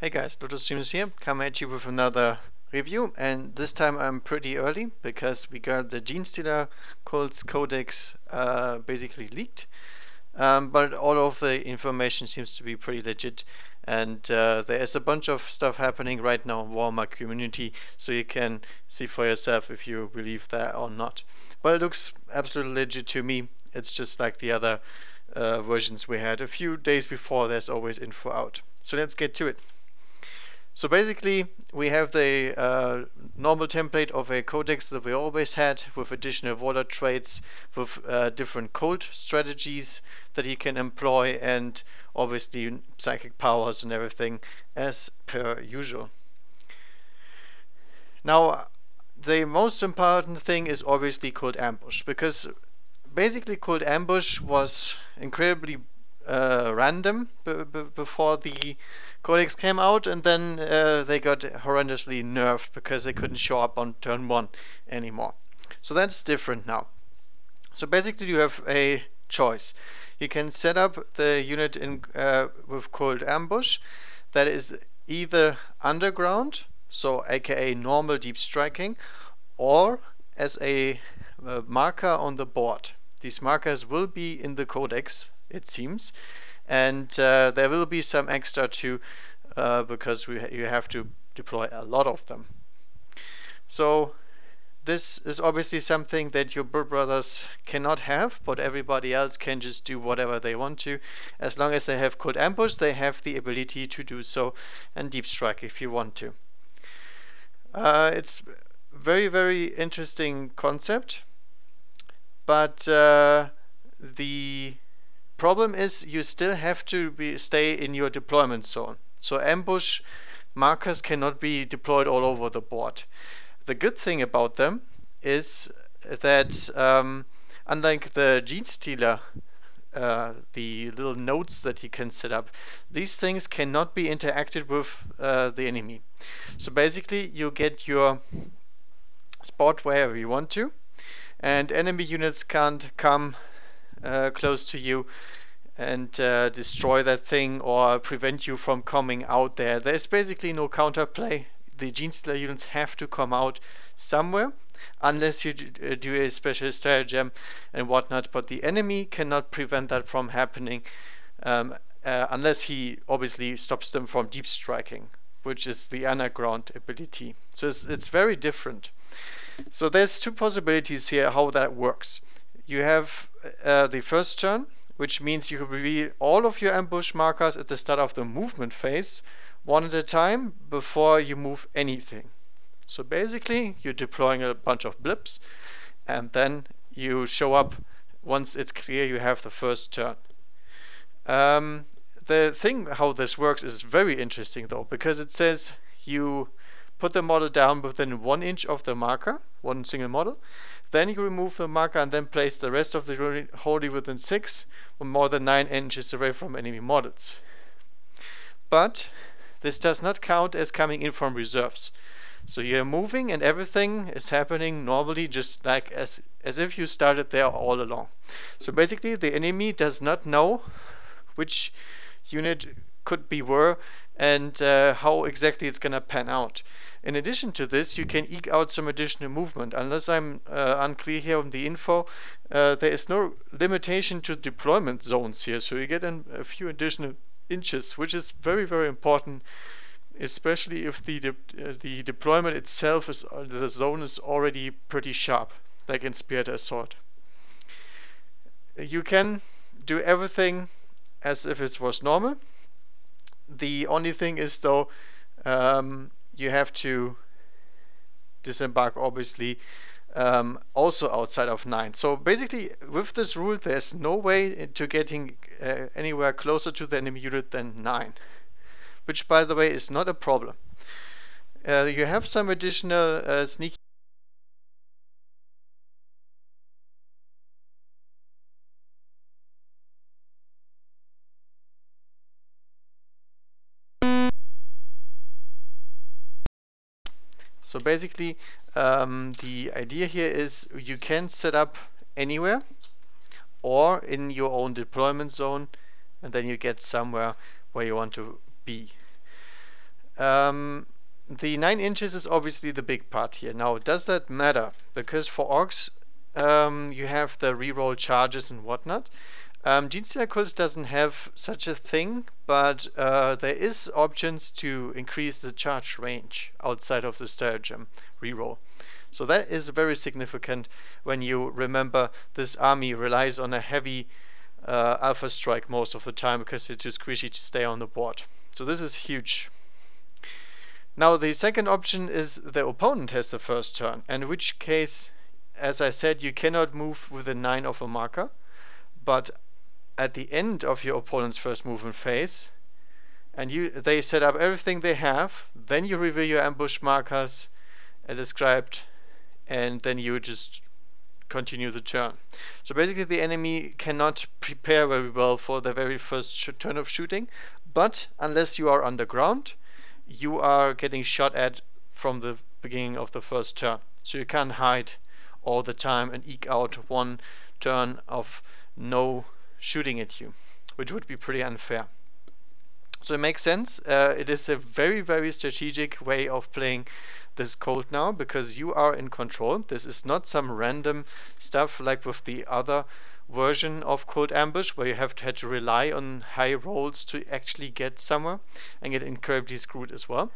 Hey guys, Streams here, coming at you with another review, and this time I'm pretty early because we got the Genestealer Codex basically leaked, but all of the information seems to be pretty legit, and there is a bunch of stuff happening right now in Warhammer community, so you can see for yourself if you believe that or not. But it looks absolutely legit to me. It's just like the other versions we had a few days before. There's always info out. So let's get to it. So basically, we have the normal template of a codex that we always had, with additional Warlord traits, with different cult strategies that he can employ, and obviously psychic powers and everything as per usual. Now, the most important thing is obviously Cold Ambush, because basically Cold Ambush was incredibly random before the Codex came out, and then they got horrendously nerfed because they couldn't show up on turn 1 anymore. So that's different now. So basically you have a choice. You can set up the unit with Cold Ambush that is either underground, so aka normal deep striking, or as a marker on the board. These markers will be in the Codex, it seems, and there will be some extra too, because you have to deploy a lot of them. So this is obviously something that your brothers cannot have, but everybody else can just do whatever they want to. As long as they have Cold Ambush, they have the ability to do so, and Deep Strike if you want to. It's very, very interesting concept, but the problem is you still have to stay in your deployment zone. So ambush markers cannot be deployed all over the board. The good thing about them is that unlike the Genestealer, the little nodes that you can set up, these things cannot be interacted with the enemy. So basically you get your spot wherever you want to, and enemy units can't come close to you and destroy that thing or prevent you from coming out there. There's basically no counterplay. The Genestealer units have to come out somewhere, unless you do a special stratagem and whatnot, but the enemy cannot prevent that from happening unless he obviously stops them from deep striking, which is the underground ability. So it's very different. So there's two possibilities here how that works. You have the first turn, which means you can reveal all of your ambush markers at the start of the movement phase, one at a time, before you move anything. So basically, you're deploying a bunch of blips, and then you show up once it's clear you have the first turn. The thing how this works is very interesting though, because it says you put the model down within 1 inch of the marker, one single model. Then you remove the marker and then place the rest of the unit wholly within 6 or more than 9 inches away from enemy models. But this does not count as coming in from reserves. So you're moving and everything is happening normally, just like as if you started there all along. So basically the enemy does not know which unit could be where and how exactly it's gonna pan out. In addition to this, you can eke out some additional movement. Unless I'm unclear here on the info, there is no limitation to deployment zones here, so you get a few additional inches, which is very, very important, especially if the deployment itself is the zone is already pretty sharp, like in Spear Assault. You can do everything as if it was normal. The only thing is though, you have to disembark obviously also outside of 9. So basically with this rule there's no way to getting anywhere closer to the enemy unit than 9, which by the way is not a problem. You have some additional sneaky So basically, the idea here is you can set up anywhere or in your own deployment zone, and then you get somewhere where you want to be. The 9 inches is obviously the big part here. Now, does that matter? Because for orcs, you have the reroll charges and whatnot. Genestealer Cults doesn't have such a thing, but there is options to increase the charge range outside of the Stratagem reroll. So that is very significant when you remember this army relies on a heavy alpha strike most of the time because it's too squishy to stay on the board. So this is huge. Now the second option is the opponent has the first turn, in which case, as I said, you cannot move within 9 of a marker, but at the end of your opponent's first movement phase, and they set up everything they have, then you reveal your ambush markers as described, and then you just continue the turn. So basically the enemy cannot prepare very well for the very first turn of shooting, but unless you are underground, you are getting shot at from the beginning of the first turn. So you can't hide all the time and eke out one turn of no shooting at you, which would be pretty unfair. So it makes sense. It is a very, very strategic way of playing this code now, because you are in control. This is not some random stuff like with the other version of Code Ambush, where you had to rely on high rolls to actually get somewhere and get incredibly screwed as well.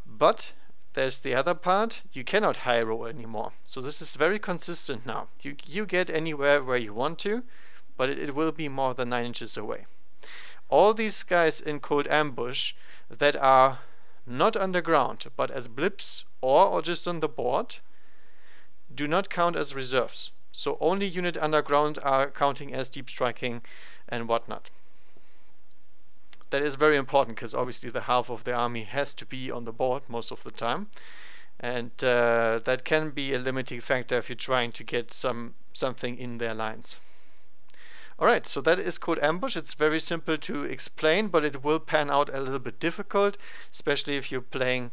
But there's the other part, you cannot high roll anymore. So this is very consistent now. You get anywhere where you want to, but it will be more than 9 inches away. All these guys in Code Ambush that are not underground, but as blips or just on the board, do not count as reserves. So only unit underground are counting as deep striking and whatnot. That is very important because obviously the half of the army has to be on the board most of the time, and that can be a limiting factor if you're trying to get something in their lines. Alright, so that is Code Ambush. It's very simple to explain, but it will pan out a little bit difficult, especially if you're playing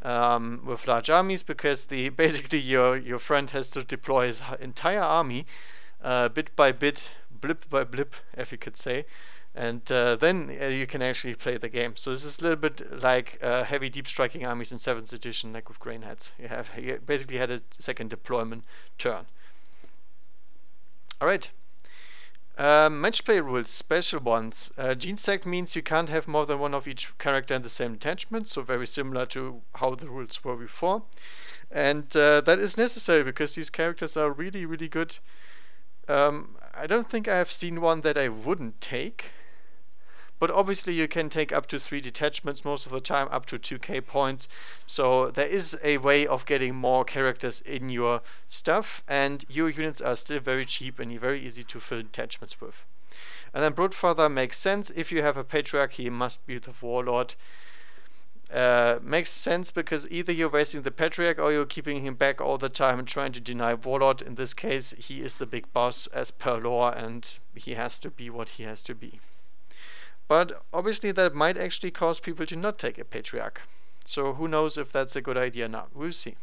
with large armies, because basically your friend has to deploy his entire army bit by bit, blip by blip, if you could say, and then you can actually play the game. So this is a little bit like heavy deep striking armies in 7th edition, like with Grainheads. You basically had a second deployment turn. Alright. Match play rules, special ones. Genestealer means you can't have more than one of each character in the same detachment, so very similar to how the rules were before. And that is necessary because these characters are really, really good. I don't think I have seen one that I wouldn't take. But obviously you can take up to 3 detachments most of the time, up to 2k points. So there is a way of getting more characters in your stuff, and your units are still very cheap and very easy to fill detachments with. And then Broodfather makes sense. If you have a Patriarch, he must be the Warlord. Makes sense because either you're wasting the Patriarch or you're keeping him back all the time and trying to deny Warlord. In this case, he is the big boss as per lore, and he has to be what he has to be. But obviously that might actually cause people to not take a Patriarch. So who knows if that's a good idea now. We'll see.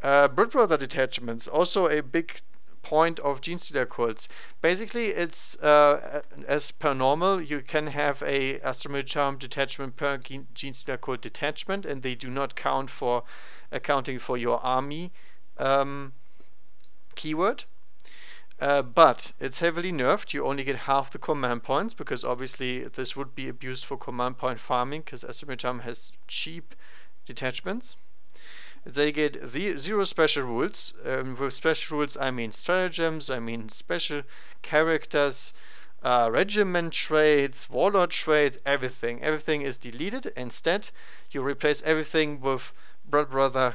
Broodfather detachments, also a big point of Genestealer cults. Basically it's as per normal, you can have a Astromech Charm detachment per Genestealer cult detachment, and they do not count for accounting for your army keyword. But it's heavily nerfed. You only get half the command points, because obviously this would be abused for command point farming, because Stratagems has cheap detachments. They get 0 special rules. With special rules I mean stratagems, I mean special characters, regiment traits, warlord traits, everything. Everything is deleted. Instead you replace everything with brothers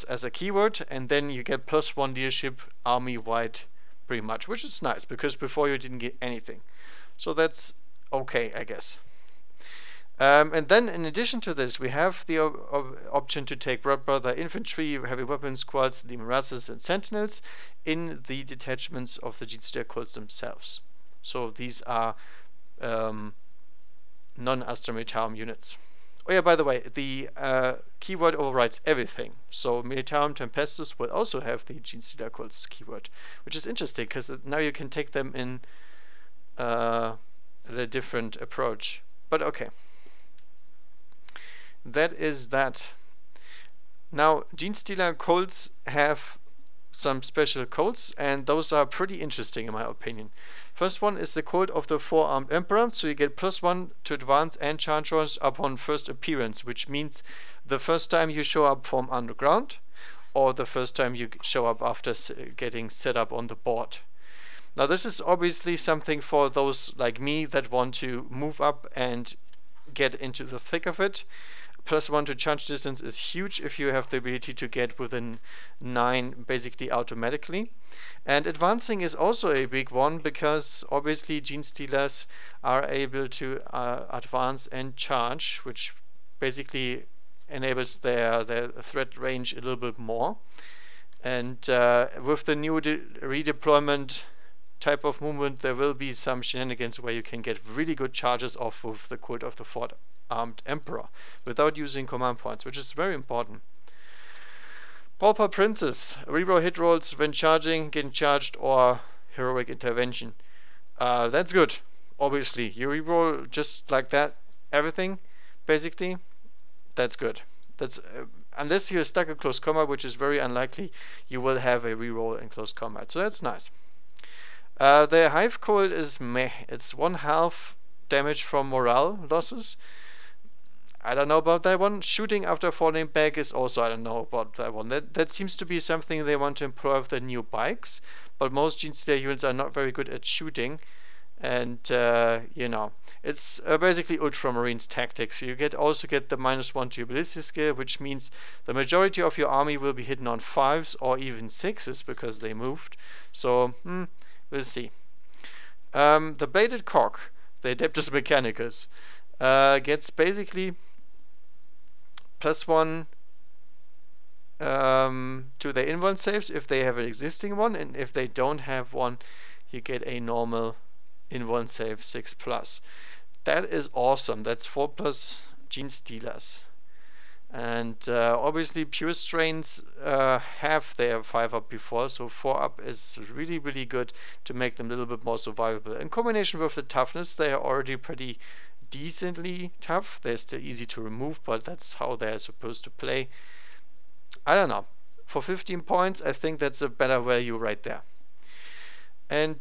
as a keyword, and then you get +1 leadership army-wide pretty much, which is nice because before you didn't get anything. So that's okay, I guess. And then in addition to this, we have the option to take brother infantry, heavy weapon squads, demon races, and sentinels in the detachments of the Genestealer cults themselves. So these are non-Astromech units. Oh yeah, by the way, the keyword overrides everything. So Militarum Tempestus will also have the Genestealer cults keyword, which is interesting because now you can take them in a different approach. But okay. that is that. Now, Genestealer codes have some special codes, and those are pretty interesting in my opinion. First one is the code of the Four-Armed Emperor, so you get +1 to advance and charge rolls upon first appearance, which means the first time you show up from underground, or the first time you show up after getting set up on the board. Now this is obviously something for those like me that want to move up and get into the thick of it. +1 to charge distance is huge if you have the ability to get within 9 basically automatically. And advancing is also a big one, because obviously Genestealers are able to advance and charge, which basically enables their threat range a little bit more. And with the new redeployment type of movement, there will be some shenanigans where you can get really good charges off with the code of the Four-Armed Emperor without using command points, which is very important. Pauper Princess, reroll hit rolls when charging, getting charged, or heroic intervention. That's good. Obviously, you reroll just like that, everything, basically. That's good. That's unless you're stuck in close combat, which is very unlikely, you will have a reroll in close combat. So that's nice. The Hive Coil is meh. It's 1/2 damage from morale losses. I don't know about that one. Shooting after falling back is also, I don't know about that one. That seems to be something they want to employ with the new bikes, but most Genestealer units are not very good at shooting. And you know, it's basically Ultramarines tactics. You also get the -1 to your ballistic skill, which means the majority of your army will be hidden on 5s or even 6s because they moved. So we'll see. The Bladed Cock, the Adeptus Mechanicus, gets basically +1 to their invuln saves if they have an existing one, and if they don't have one, you get a normal invuln save 6+. That is awesome. That's 4+ Genestealers. And obviously pure strains have their 5-up before, so 4-up is really, really good to make them a little bit more survivable. In combination with the toughness, they are already pretty decently tough. They're still easy to remove, but that's how they're supposed to play. I don't know. For 15 points, I think that's a better value right there. And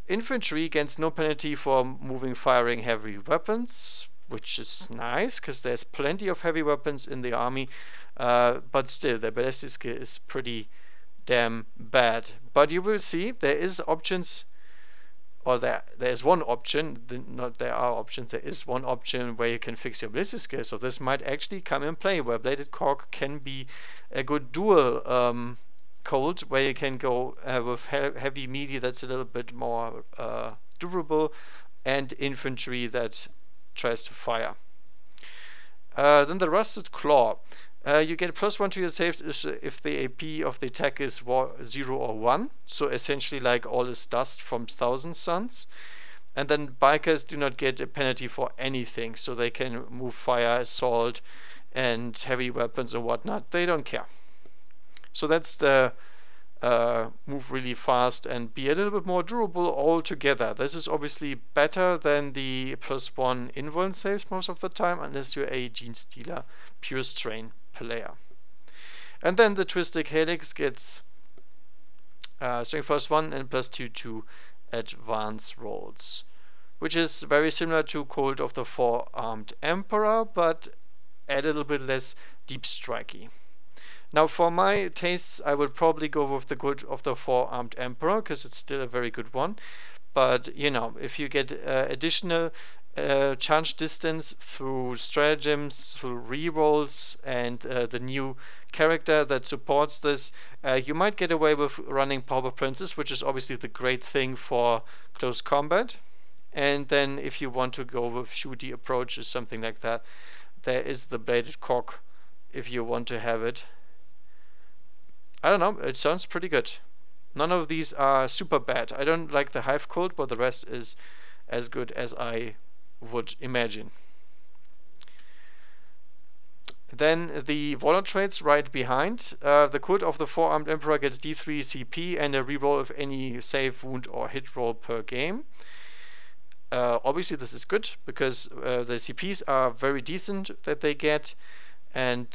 infantry gains no penalty for moving, firing heavy weapons, which is nice because there's plenty of heavy weapons in the army, but still the ballistic skill is pretty damn bad. But you will see there is options, or there is one option, not there are options, there is one option where you can fix your ballistic skill. So this might actually come in play, where Bladed Cork can be a good dual cold, where you can go with heavy melee that's a little bit more durable, and infantry that tries to fire. Then the Rusted Claw. You get +1 to your saves if the AP of the attack is 0 or 1. So essentially like all is dust from Thousand Suns. And then bikers do not get a penalty for anything. So they can move fire, assault, and heavy weapons and whatnot. They don't care. So that's the move really fast and be a little bit more durable altogether. This is obviously better than the +1 invuln saves most of the time, unless you're a Genestealer pure strain player. And then the Twisted Helix gets strength +1 and +2 to advance rolls, which is very similar to Cult of the Four-Armed Emperor, but a little bit less deep strikey. Now, for my tastes, I would probably go with the Cult of the Four-Armed Emperor, because it's still a very good one. But, you know, if you get additional charge distance through stratagems, through rerolls, and the new character that supports this, you might get away with running Pauper Princess, which is obviously the great thing for close combat. And then if you want to go with shooty approaches, something like that, there is the Bladed Cock if you want to have it. I don't know, it sounds pretty good. None of these are super bad. I don't like the Hive Cult, but the rest is as good as I would imagine. Then the Warlord Traits right behind. The Cult of the Four-Armed Emperor gets D3 CP and a reroll of any save, wound, or hit roll per game. Obviously this is good because the CPs are very decent that they get, and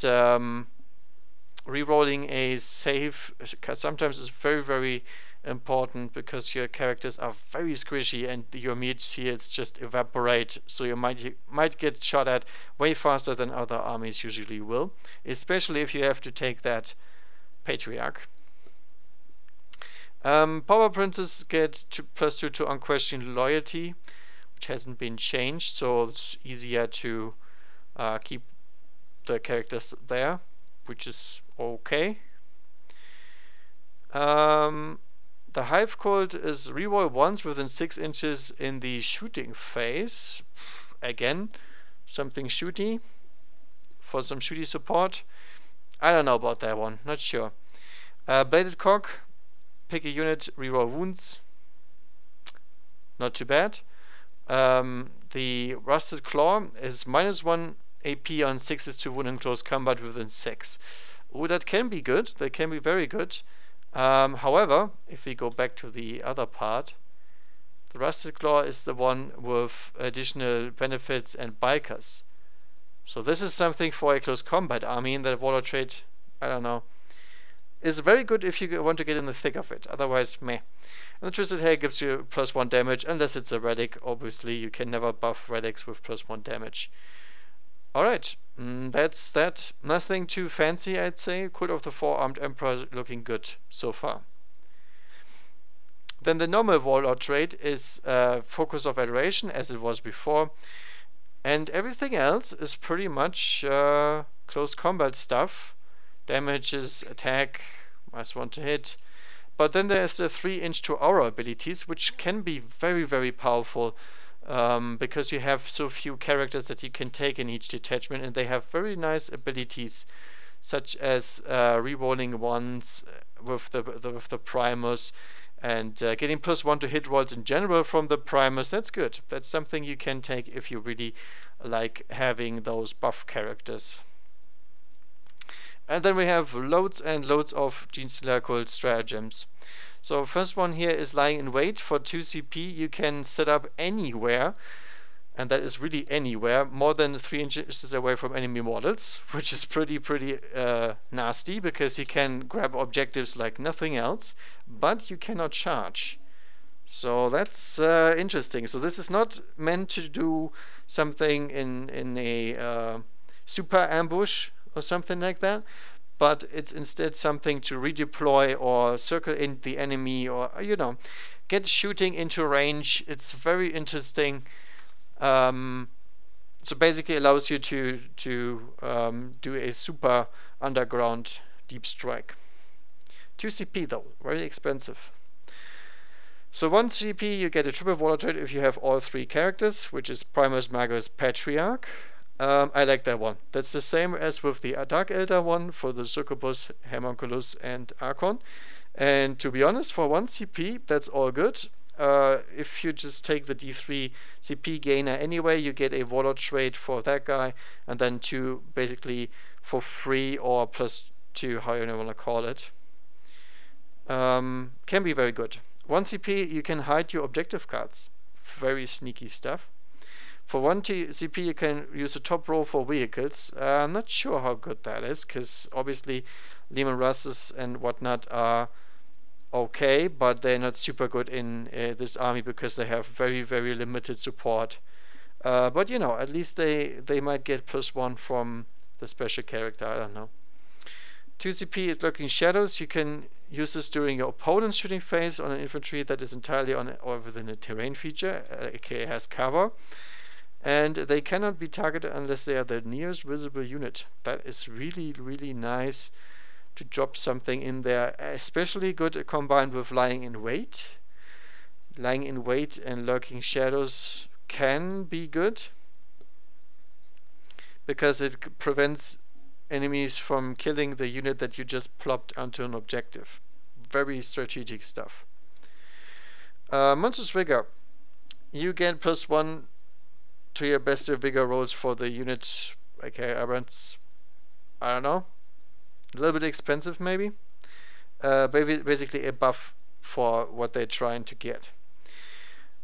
rerolling a save sometimes is very, very important because your characters are very squishy and your meat shields just evaporate, so you might get shot at way faster than other armies usually will, especially if you have to take that Patriarch. Power Princes get +2 to Unquestioned Loyalty, which hasn't been changed, so it's easier to keep the characters there, which is okay. The Hive Cult is reroll once within 6 inches in the shooting phase. Again, something shooty for some shooty support. I don't know about that one, not sure. Bladed Cock, pick a unit, reroll wounds. Not too bad. The Rusted Claw is -1 AP on 6s to wound in close combat within 6. Oh, that can be good. That can be very good. However, if we go back to the other part, the Rusted Claw is the one with additional benefits and bikers. So this is something for a close combat army, and that Warlord Trait, I don't know, is very good if you want to get in the thick of it. Otherwise, meh. And the Twisted Hair gives you +1 damage, unless it's a relic. Obviously, you can never buff relics with +1 damage. Alright, that's that. Nothing too fancy, I'd say. Cult of the Four-Armed Emperor looking good so far. Then the normal Warlord trait is Focus of Adoration, as it was before. And everything else is pretty much close combat stuff. Damages, attack, +1 to hit. But then there's the 3-inch to aura abilities, which can be very, very powerful. Because you have so few characters that you can take in each detachment, and they have very nice abilities, such as rerolling ones with the Primus, and getting +1 to hit rolls in general from the Primus. That's good. That's something you can take if you really like having those buff characters. And then we have loads and loads of Genestealer called Stratagems. So first one here is Lying in Wait. For 2 CP you can set up anywhere, and that is really anywhere, more than 3 inches away from enemy models, which is pretty nasty, because you can grab objectives like nothing else, but you cannot charge. So that's interesting. So this is not meant to do something in a super ambush or something like that, but it's instead something to redeploy or circle in the enemy, or, you know, get shooting into range. It's very interesting. So basically allows you to do a super underground deep strike. 2 CP though, very expensive. So 1 CP you get a triple Warlord trait if you have all 3 characters, which is Primus, Magus, Patriarch. I like that one. That's the same as with the Dark Elder one for the Succubus, Homunculus, and Archon. And to be honest, for 1 CP, that's all good. If you just take the D3 CP gainer anyway, you get a Warlord trait for that guy, and then 2 basically for free or +2, how you want to call it. Can be very good. 1 CP, you can hide your objective cards. Very sneaky stuff. For 1 CP, you can use the top row for vehicles. I'm not sure how good that is, because obviously Leman Russes and whatnot are okay, but they're not super good in this army because they have very, very limited support. But you know, at least they might get +1 from the special character. I don't know. 2 CP is Lurking Shadows. You can use this during your opponent's shooting phase on an infantry that is entirely on or within a terrain feature, aka has cover. And they cannot be targeted unless they are the nearest visible unit. That is really, really nice to drop something in there. Especially good combined with Lying in Wait. Lying in Wait and Lurking Shadows can be good, because it prevents enemies from killing the unit that you just plopped onto an objective. Very strategic stuff. Monstrous Vigor. You get +1 to your best vigor rolls for the unit. Okay, Abrams, I don't know, a little bit expensive maybe. Basically a buff for what they're trying to get.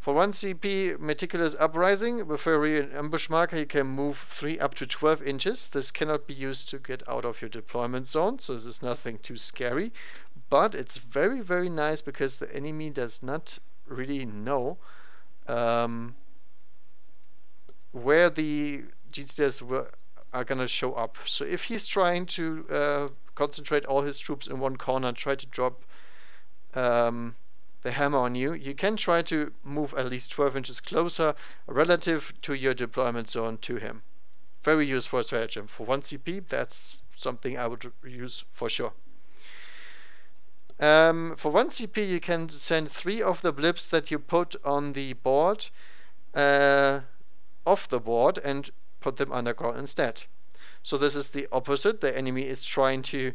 For 1 CP, Meticulous Uprising, with a ambush marker, you can move 3 up to 12 inches. This cannot be used to get out of your deployment zone, so this is nothing too scary. But it's very, very nice because the enemy does not really know where the Genestealers are going to show up. So if he's trying to concentrate all his troops in one corner, try to drop the hammer on you, you can try to move at least 12 inches closer relative to your deployment zone to him. Very useful stratagem. For 1 CP, that's something I would use for sure. For 1 CP, you can send 3 of the blips that you put on the board off the board and put them underground instead. So this is the opposite. The enemy is trying to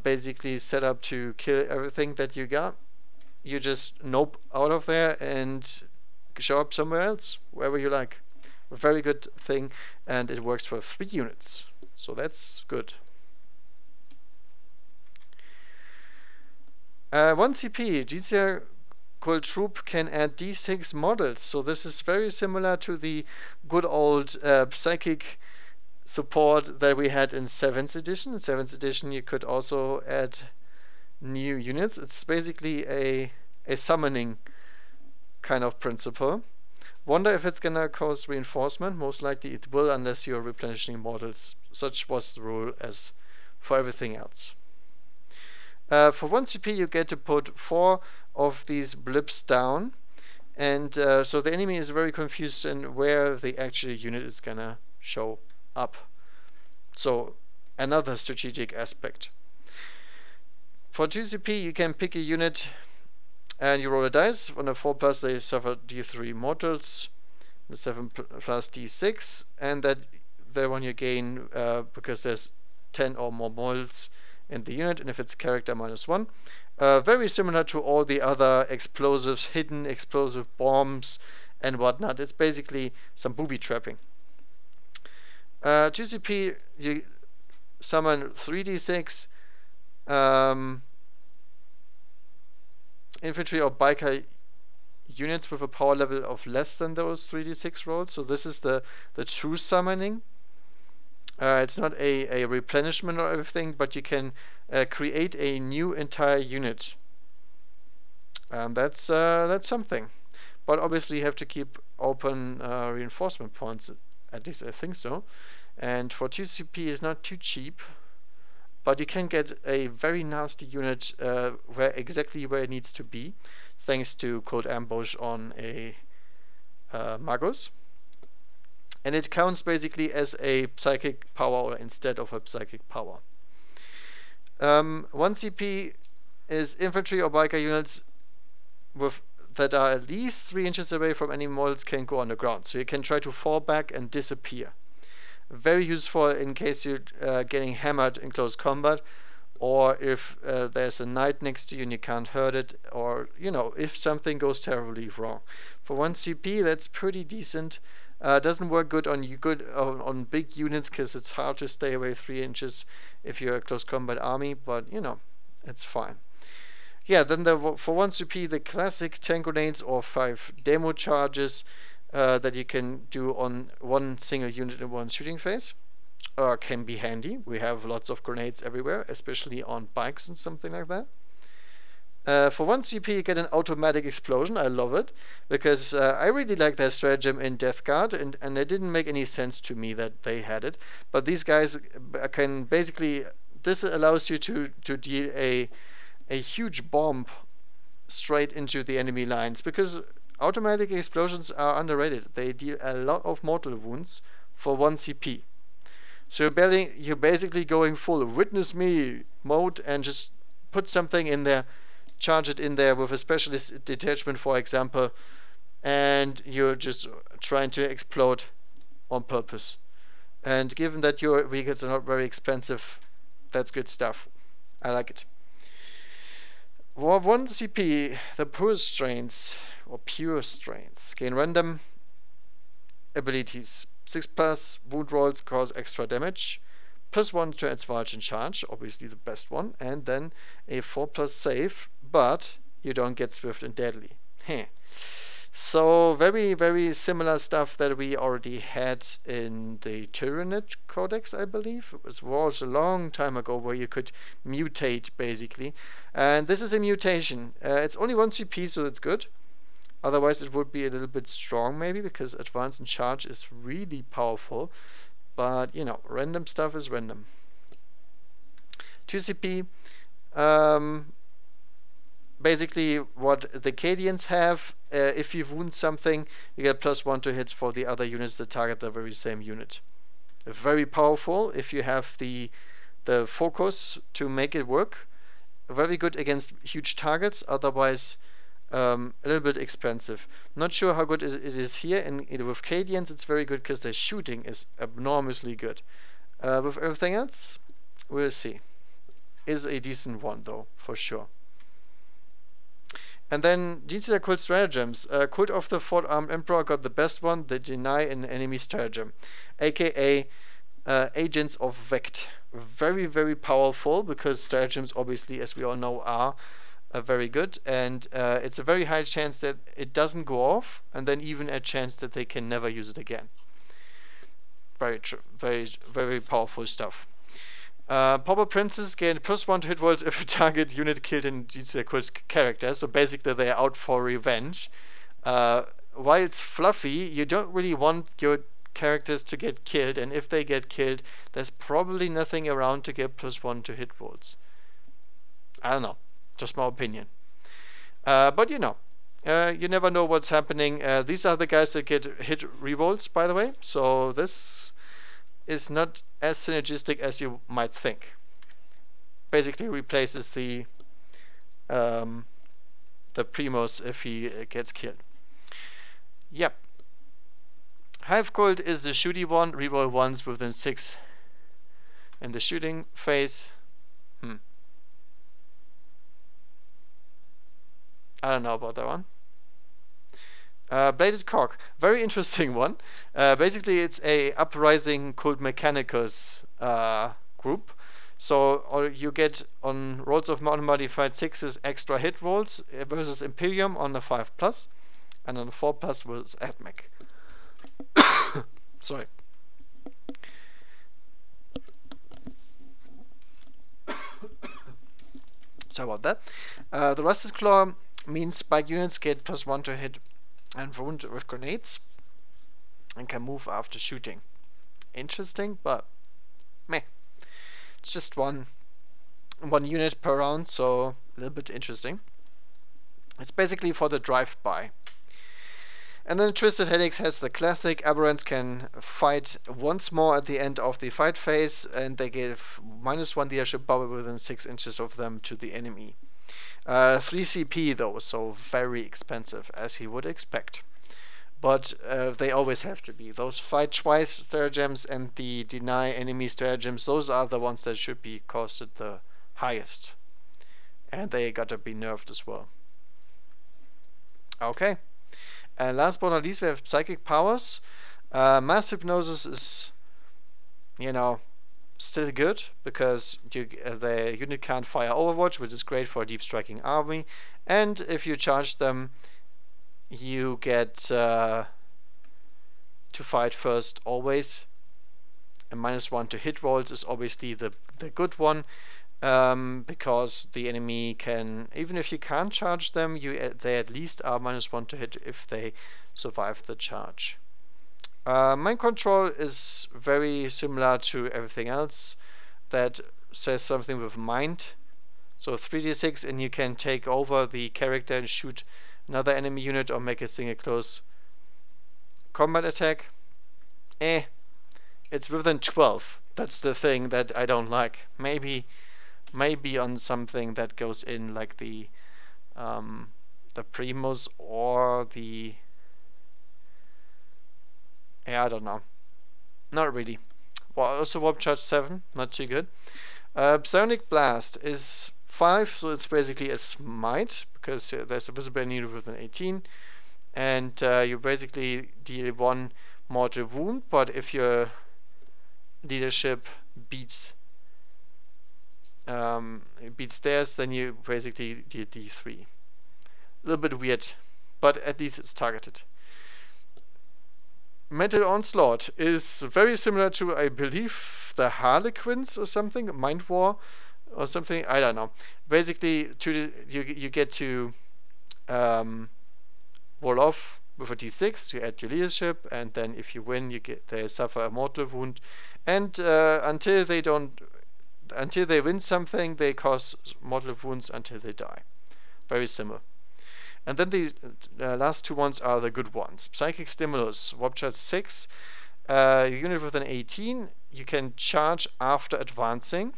basically set up to kill everything that you got. You just nope out of there and show up somewhere else, wherever you like. A very good thing, and it works for 3 units. So that's good. 1 CP, Genestealer Cult Troop can add D6 models. So this is very similar to the good old psychic support that we had in 7th edition. In 7th edition, you could also add new units. It's basically a summoning kind of principle. Wonder if it's gonna cause reinforcement. Most likely it will, unless you're replenishing models. Such was the rule as for everything else. For 1 CP, you get to put 4 of these blips down, and so the enemy is very confused in where the actual unit is gonna show up. So another strategic aspect. For 2 CP, you can pick a unit and you roll a dice. On a 4+, they suffer D3 mortals, the 7+ D6, and that one you gain because there's 10 or more mortals in the unit, and if it's character, -1. Very similar to all the other explosives, hidden explosive bombs and whatnot. It's basically some booby trapping. 2 CP, you summon 3d6 infantry or biker units with a power level of less than those 3d6 rolls. So this is the true summoning. It's not a replenishment or everything, but you can create a new entire unit. That's something. But obviously you have to keep open reinforcement points, at least I think so. And for 2 CP is not too cheap, but you can get a very nasty unit where it needs to be, thanks to Cold Ambush on a Magus. And it counts basically as a psychic power instead of a psychic power. 1 CP is infantry or biker units that are at least 3 inches away from any models can go on the ground. So you can try to fall back and disappear. Very useful in case you're getting hammered in close combat, or if there's a knight next to you and you can't hurt it, or if something goes terribly wrong. For 1 CP, that's pretty decent. Doesn't work good on big units because it's hard to stay away 3 inches if you're a close combat army, but it's fine. Yeah, then for 1 CP, the classic 10 grenades or 5 demo charges that you can do on one single unit in one shooting phase can be handy. We have lots of grenades everywhere, especially on bikes and something like that. For 1 CP, you get an automatic explosion. I love it because I really like that stratagem in Death Guard, and it didn't make any sense to me that they had it. But these guys can basically, this allows you to deal a huge bomb straight into the enemy lines, because automatic explosions are underrated. They deal a lot of mortal wounds for 1 CP. So you're basically going full witness me mode and just put something in there, charge it in there with a specialist detachment, for example, and you're just trying to explode on purpose. And given that your vehicles are not very expensive, that's good stuff. I like it. For 1 CP, the pure strains gain random abilities. 6+ wound rolls cause extra damage, +1 to advantage and charge, obviously the best one, and then a 4+ save, but you don't get swift and deadly. So very, very similar stuff that we already had in the Tyranid Codex, I believe. It was a long time ago where you could mutate, basically. And this is a mutation. It's only 1 CP, so that's good. Otherwise, it would be a little bit strong, maybe, because Advance and Charge is really powerful. But, you know, random stuff is random. 2 CP. Basically, what the Cadians have, if you wound something, you get +1 to hits for the other units that target the very same unit. Very powerful if you have the focus to make it work. Very good against huge targets, otherwise a little bit expensive. Not sure how good it is here, and with Cadians it's very good because their shooting is enormously good. With everything else, we'll see. Is a decent one though, for sure. And then Genestealer Cult Stratagems. Cult of the Fourth Armed Emperor got the best one, the Deny an Enemy Stratagem, aka Agents of Vect. Very, very powerful because stratagems, obviously, as we all know, are very good, and it's a very high chance that it doesn't go off, and then even a chance that they can never use it again. Very, very powerful stuff. Pauper Princes gain +1 to hit rolls if a target unit killed in Genestealer Cult's character, so basically they are out for revenge. While it's fluffy, you don't really want your characters to get killed, and if they get killed, there's probably nothing around to get +1 to hit rolls. I don't know, just my opinion. But you know, you never know what's happening. These are the guys that get hit rerolls, by the way, so this is not as synergistic as you might think. Basically replaces the Primos if he gets killed. Yep. Hive Cult is the shooty one, reroll once within 6 in the shooting phase. I don't know about that one. Bladed Cock, very interesting one. Basically, it's a uprising Cult Mechanicus group. So you get on rolls of modified 6s extra hit rolls versus Imperium on the 5+, and on the 4+ versus Admech. Sorry. Sorry about that. The Rusted Claw means spike units get +1 to hit and wound with grenades and can move after shooting. Interesting, but meh. It's just one unit per round, so a little bit interesting. It's basically for the drive-by. And then Twisted Helix has the classic. Aberrants can fight once more at the end of the fight phase, and they give -1 leadership power within 6 inches of them to the enemy. 3 CP though, so very expensive, as you would expect. But they always have to be. Those fight twice stratagems and the deny enemy stratagems, those are the ones that should be costed the highest. And they gotta be nerfed as well. Okay. And last but not least, we have Psychic Powers. Mass Hypnosis is, you know, still good because the unit can't fire Overwatch, which is great for a deep striking army. And if you charge them, you get to fight first always. And -1 to hit rolls is obviously the good one, because the enemy can, even if you can't charge them, they at least are -1 to hit if they survive the charge. Mind Control is very similar to everything else that says something with mind. So 3d6 and you can take over the character and shoot another enemy unit or make a single close combat attack. It's within 12. That's the thing that I don't like. Maybe on something that goes in like the Primus or the... Yeah, I don't know. Not really. Well, also Warp Charge 7, not too good. Psionic Blast is 5, so it's basically a smite, because there's a visible unit with an 18. And you basically deal 1 mortal wound, but if your leadership beats theirs, then you basically deal D3. A little bit weird, but at least it's targeted. Mental Onslaught is very similar to, I believe, the Harlequins or something, Mind War or something. I don't know. Basically, you get to wall off with a d6. You add your leadership, and then if you win, they suffer a mortal wound, and until they win something, they cause mortal wounds until they die. Very similar. And then the last two ones are the good ones. Psychic Stimulus, Warp 6. Unit with an 18, you can charge after advancing,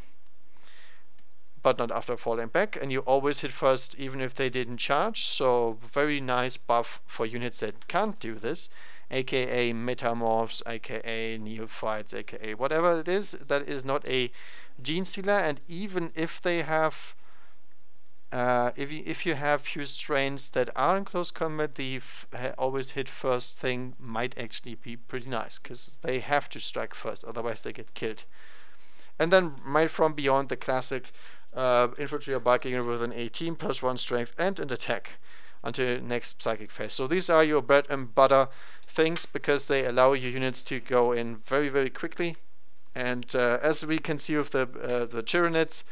but not after falling back, and you always hit first even if they didn't charge. So very nice buff for units that can't do this, aka Metamorphs, aka Neophytes, aka whatever it is that is not a Genestealer. And even if they have if you have few strains that are in close combat, the always hit first thing might actually be pretty nice, because they have to strike first, otherwise they get killed. And then Might from Beyond, the classic infantry or biker unit with an 18 plus 1 strength and an attack until next psychic phase. So these are your bread and butter things, because they allow your units to go in very, very quickly. And as we can see with the Tyranids,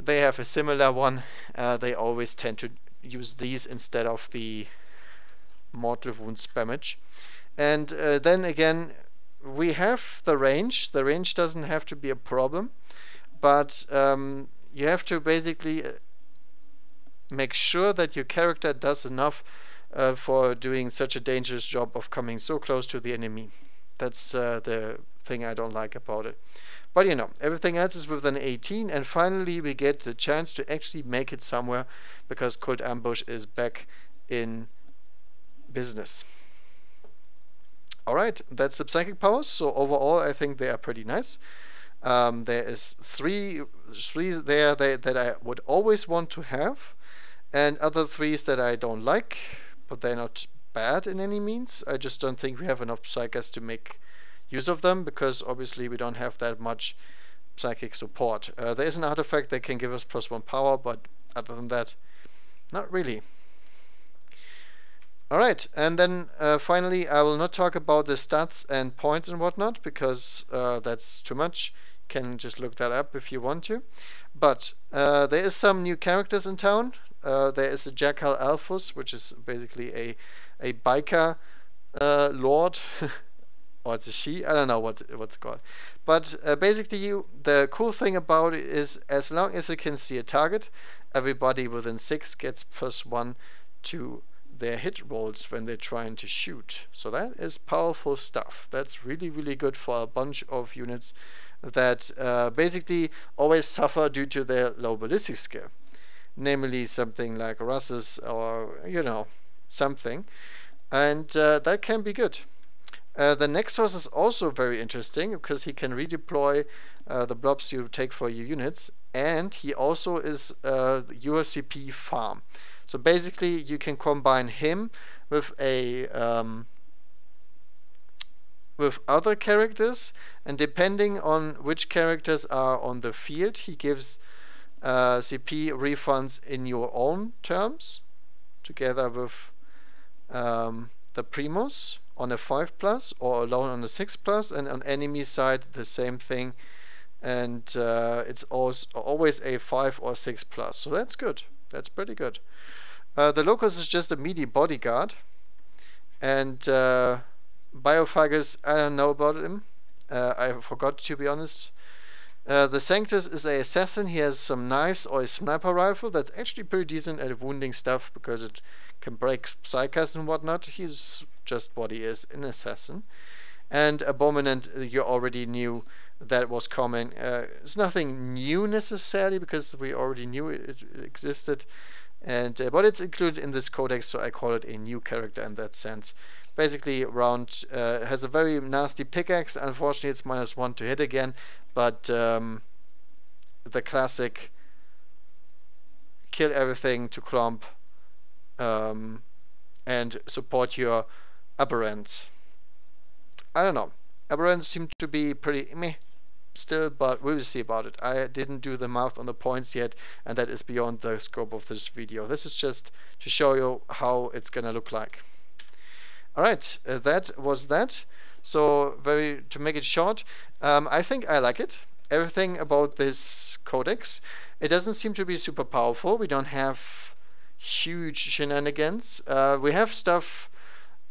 they have a similar one. They always tend to use these instead of the mortal wounds damage. And then again, we have the range. The range doesn't have to be a problem, but you have to basically make sure that your character does enough for doing such a dangerous job of coming so close to the enemy. That's the thing I don't like about it. But you know, everything else is with an 18, and finally we get the chance to actually make it somewhere, because Cold Ambush is back in business. Alright, that's the psychic powers. So overall I think they are pretty nice. There is three there that I would always want to have, and other threes that I don't like, but they're not bad in any means. I just don't think we have enough psychers to make use of them, because obviously we don't have that much psychic support. There is an artifact that can give us +1 power, but other than that, not really. Alright, and then finally I will not talk about the stats and points and whatnot, because that's too much. You can just look that up if you want to. But there is some new characters in town. There is a Jackal Alphus, which is basically a biker lord. Or it's a she, I don't know what's called. But basically the cool thing about it is, as long as it can see a target, everybody within 6 gets +1 to their hit rolls when they're trying to shoot. So that is powerful stuff. That's really, really good for a bunch of units that basically always suffer due to their low ballistic skill. Namely something like Russes, or, you know, something. And that can be good. The Nexus is also very interesting, because he can redeploy the blobs you take for your units, and he also is your CP farm. So basically you can combine him with with other characters, and depending on which characters are on the field, he gives CP refunds in your own terms, together with the Primus on a 5+, or alone on a 6+, and on enemy side the same thing, and it's always a 5 or 6+. So that's good. That's pretty good. The Locust is just a meaty bodyguard, and Biophagus, I don't know about him. I forgot, to be honest. The Sanctus is an assassin. He has some knives or a sniper rifle that's actually pretty decent at wounding stuff, because it can break psychers and whatnot. He's just what he is, an assassin. And Abominant, you already knew that was coming. It's nothing new necessarily, because we already knew it existed, and but it's included in this codex, so I call it a new character in that sense. Basically, round has a very nasty pickaxe. Unfortunately, it's -1 to hit again, but the classic kill everything to clump and support your aberrants. I don't know. Aberrants seem to be pretty meh still, but we'll see about it. I didn't do the math on the points yet, and that is beyond the scope of this video. This is just to show you how it's gonna look like. Alright, that was that. So to make it short, I think I like it. Everything about this codex. It doesn't seem to be super powerful. We don't have huge shenanigans. We have stuff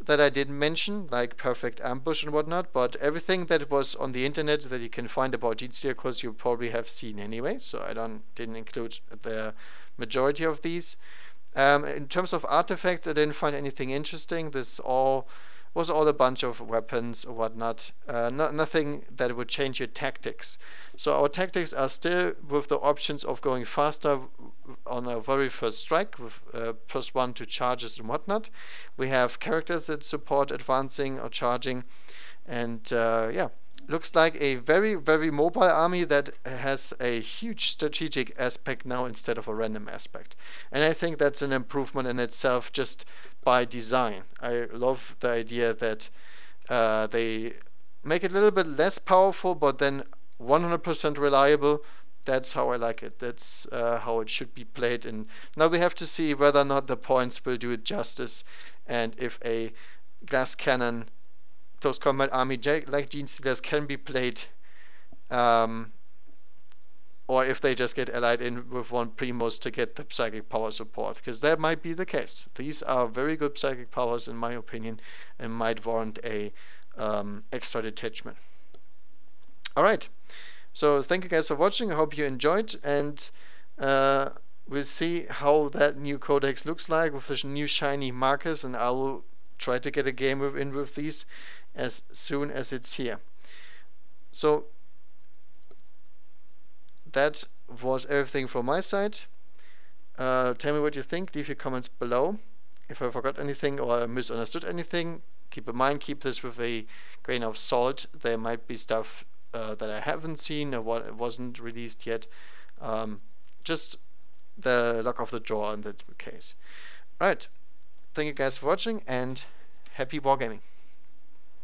that I didn't mention, like perfect ambush and whatnot, but everything that was on the internet that you can find about Genestealer, course, you probably have seen anyway, so I didn't include the majority of these. In terms of artifacts, I didn't find anything interesting. This was all a bunch of weapons or whatnot. Nothing that would change your tactics. So our tactics are still with the options of going faster on our very first strike with +1 to charges and whatnot. We have characters that support advancing or charging, and yeah, looks like a very, very mobile army that has a huge strategic aspect now instead of a random aspect. And I think that's an improvement in itself just by design. I love the idea that they make it a little bit less powerful, but then 100% reliable. That's how I like it. That's how it should be played. And now we have to see whether or not the points will do it justice, and if a glass cannon close combat army like Genestealers can be played, or if they just get allied in with one Primus to get the psychic power support, because that might be the case. These are very good psychic powers in my opinion, and might warrant a extra detachment. Alright, so thank you guys for watching. I hope you enjoyed, and we'll see how that new codex looks like with the new shiny markers, and I will try to get a game in with these as soon as it's here. So that was everything from my side. Tell me what you think. Leave your comments below. If I forgot anything or I misunderstood anything, keep in mind, keep this with a grain of salt. There might be stuff that I haven't seen or what wasn't released yet. Just the luck of the draw in that case. Alright, thank you guys for watching, and happy wargaming.